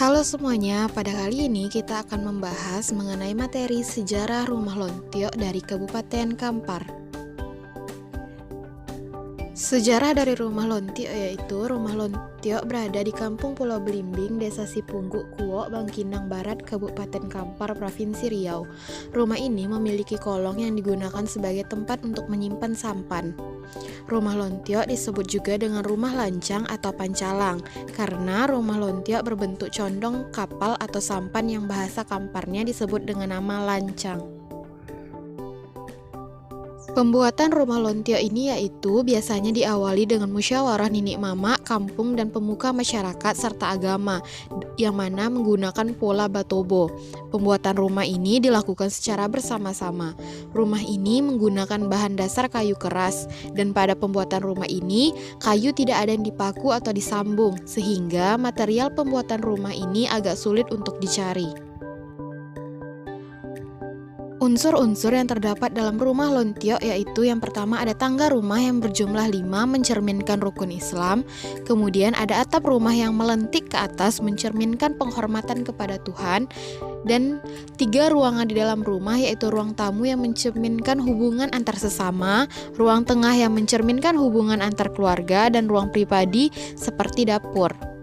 Halo semuanya, pada kali ini kita akan membahas mengenai materi sejarah Rumah Lontio dari Kabupaten Kampar. Sejarah dari Rumah Lontio yaitu Rumah Lontio berada di Kampung Pulau Belimbing, Desa Sipungguk Kuok, Bangkinang Barat, Kabupaten Kampar, Provinsi Riau. Rumah ini memiliki kolong yang digunakan sebagai tempat untuk menyimpan sampan. Rumah Lontio disebut juga dengan rumah lancang atau pancalang karena rumah Lontio berbentuk condong kapal atau sampan yang bahasa Kamparnya disebut dengan nama lancang. Pembuatan rumah Lontio ini yaitu biasanya diawali dengan musyawarah ninik mama, kampung, dan pemuka masyarakat serta agama yang mana menggunakan pola batobo. Pembuatan rumah ini dilakukan secara bersama-sama. Rumah ini menggunakan bahan dasar kayu keras dan pada pembuatan rumah ini kayu tidak ada yang dipaku atau disambung sehingga material pembuatan rumah ini agak sulit untuk dicari. Unsur-unsur yang terdapat dalam rumah Lontio yaitu yang pertama ada tangga rumah yang berjumlah 5 mencerminkan rukun Islam, kemudian ada atap rumah yang melentik ke atas mencerminkan penghormatan kepada Tuhan, dan 3 ruangan di dalam rumah yaitu ruang tamu yang mencerminkan hubungan antar sesama, ruang tengah yang mencerminkan hubungan antar keluarga, dan ruang pribadi seperti dapur.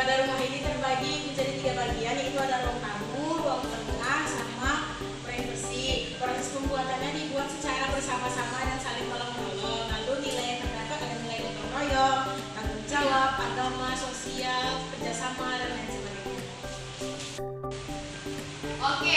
Pada rumah ini terbagi menjadi 3 bagian, yaitu ada ruang tamu, ruang tengah, sama privasi. Proses pembuatannya dibuat secara bersama-sama dan saling tolong-menolong. Lalu nilai yang terdapat ada nilai gotong royong, tanggung jawab, agama, sosial, kerjasama, dan lain sebagainya. Oke,